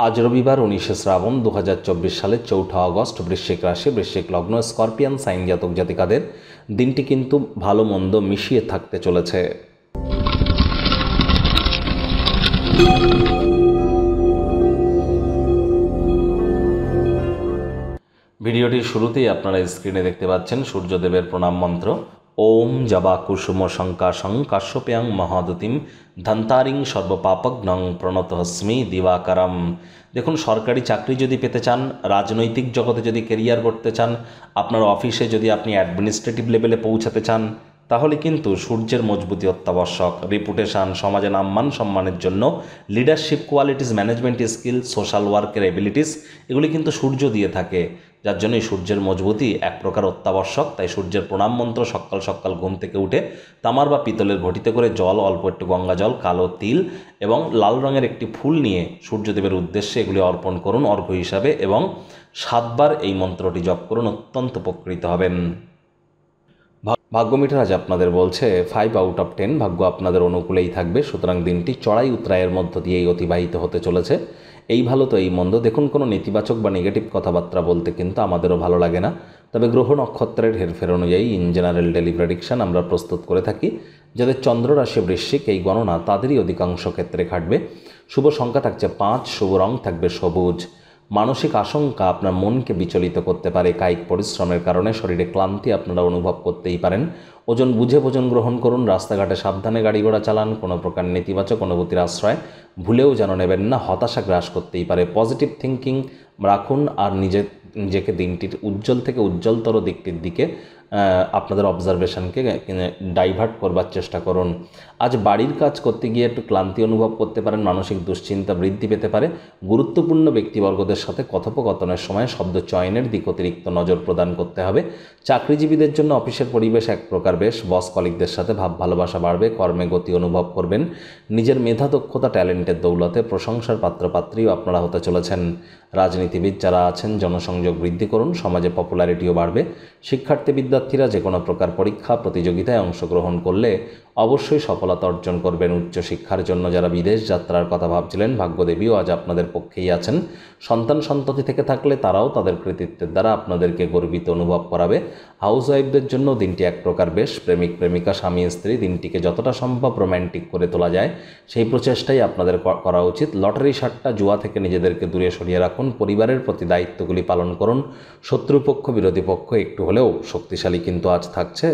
আজ রবিবার 19শে শ্রাবণ 2024 সালের 4 আগস্ট। বৃশ্চিক রাশি, বৃশ্চিক লগ্ন, স্করপিয়ান সাইন জাতক জাতিকাদের দিনটি কিন্তু ভালো মন্দ মিশিয়ে থাকতে চলেছে। ভিডিওটির শুরুতেই আপনারা স্ক্রিনে দেখতে পাচ্ছেন সূর্যদেবের প্রণাম মন্ত্র। ওম জবা কুসুম শঙ্কাশং কাশ্যপ্যাং মহাদতিম ধন্তারিং সর্বপাপগ্নং প্রণতহস্মি দিবাকারম। দেখুন, সরকারি চাকরি যদি পেতে চান, রাজনৈতিক জগতে যদি কেরিয়ার করতে চান, আপনার অফিসে যদি আপনি অ্যাডমিনিস্ট্রেটিভ লেভেলে পৌঁছাতে চান, তাহলে কিন্তু সূর্যের মজবুতি অত্যাবশ্যক। রেপুটেশন, সমাজে নামমান সম্মানের জন্য leadership qualities, management skill, social ওয়ার্কের এবিলিটিস, এগুলি কিন্তু সূর্য দিয়ে থাকে, যার জন্যই সূর্যের মজবুতি এক প্রকার অত্যাবশ্যক। তাই সূর্যের প্রণাম মন্ত্র সকাল সকাল ঘুম থেকে উঠে তামার বা পিতলের ঘটিতে করে জল, অল্প একটু গঙ্গা জল, কালো তিল এবং লাল রঙের একটি ফুল নিয়ে সূর্যদেবের উদ্দেশ্যে এগুলি অর্পণ করুন অর্ঘ্য হিসাবে, এবং 7 বার এই মন্ত্রটি জপ করুন, অত্যন্ত উপকৃত হবেন। ভাগ্য মিটার আজ আপনাদের বলছে 5 আউট অফ 10, ভাগ্য আপনাদের অনুকূলেই থাকবে। সুতরাং দিনটি চড়াই উতরায়ের মধ্য দিয়েই অতিবাহিত হতে চলেছে। এই ভালো তো এই মন্দ, দেখুন, কোনো নেতিবাচক বা নেগেটিভ কথাবার্তা বলতে কিন্তু আমাদেরও ভালো লাগে না। তবে গ্রহ নক্ষত্রের হেরফের অনুযায়ী ইন জেনারেল ডেলি প্রেডিকশন আমরা প্রস্তুত করে থাকি। যাদের চন্দ্র রাশি বৃশ্চিক, এই গণনা তাদেরই অধিকাংশ ক্ষেত্রে খাটবে। শুভ সংখ্যা থাকছে 5, শুভ রং থাকবে সবুজ। মানসিক আশঙ্কা আপনার মনকে বিচলিত করতে পারে। কায়িক পরিশ্রমের কারণে শরীরে ক্লান্তি আপনারা অনুভব করতেই পারেন। ওজন বুঝে ভোজন গ্রহণ করুন। রাস্তাঘাটে সাবধানে গাড়ি ঘোড়া চালান। কোনো প্রকার নেতিবাচক অনুভূতির আশ্রয় ভুলেও যেন নেবেন না, হতাশা গ্রাস করতেই পারে। পজিটিভ থিঙ্কিং রাখুন আর নিজেকে দিনটির উজ্জ্বল থেকে উজ্জ্বলতর দিকটির দিকে আপনাদের অবজারভেশনকে ডাইভার্ট করবার চেষ্টা করুন। আজ বাড়ির কাজ করতে গিয়ে একটু ক্লান্তি অনুভব করতে পারেন, মানসিক দুশ্চিন্তা বৃদ্ধি পেতে পারে। গুরুত্বপূর্ণ ব্যক্তিবর্গদের সাথে কথোপকথনের সময় শব্দ চয়নের দিক অতিরিক্ত নজর প্রদান করতে হবে। চাকরিজীবীদের জন্য অফিসের পরিবেশ এক প্রকার বেশ। বস কলিগদের সাথে ভাব ভালোবাসা বাড়বে। কর্মে গতি অনুভব করবেন। নিজের মেধা, দক্ষতা, ট্যালেন্টের দৌলতে প্রশংসার পাত্রপাত্রীও আপনারা হতে চলেছেন। রাজনীতিবিদ যারা আছেন, জনসংযোগ বৃদ্ধি করুন, সমাজে পপুলারিটিও বাড়বে। শিক্ষার্থী বিদ্যার্থীরা যে কোনো প্রকার পরীক্ষা প্রতিযোগিতায় অংশগ্রহণ করলে অবশ্যই সফলতা অর্জন করবেন। উচ্চশিক্ষার জন্য যারা বিদেশ যাত্রার কথা ভাবছিলেন, ভাগ্যদেবীও আজ আপনাদের পক্ষেই আছেন। সন্তান সন্ততি থেকে থাকলে তারাও তাদের কৃতিত্বের দ্বারা আপনাদেরকে গর্বিত অনুভব করাবে। হাউসওয়াইফদের জন্য দিনটি এক প্রকার বেশ। প্রেমিক প্রেমিকা, স্বামী স্ত্রী দিনটিকে যতটা সম্ভব রোম্যান্টিক করে তোলা যায় সেই প্রচেষ্টাই আপনাদের করা উচিত। লটারি সাট্টা জুয়া থেকে নিজেদেরকে দূরে সরিয়ে রাখুন। পরিবারের প্রতি দায়িত্বগুলি পালন করুন। শত্রুপক্ষ বিরোধী পক্ষ একটু হলেও শক্তিশালী কিন্তু আজ থাকছে।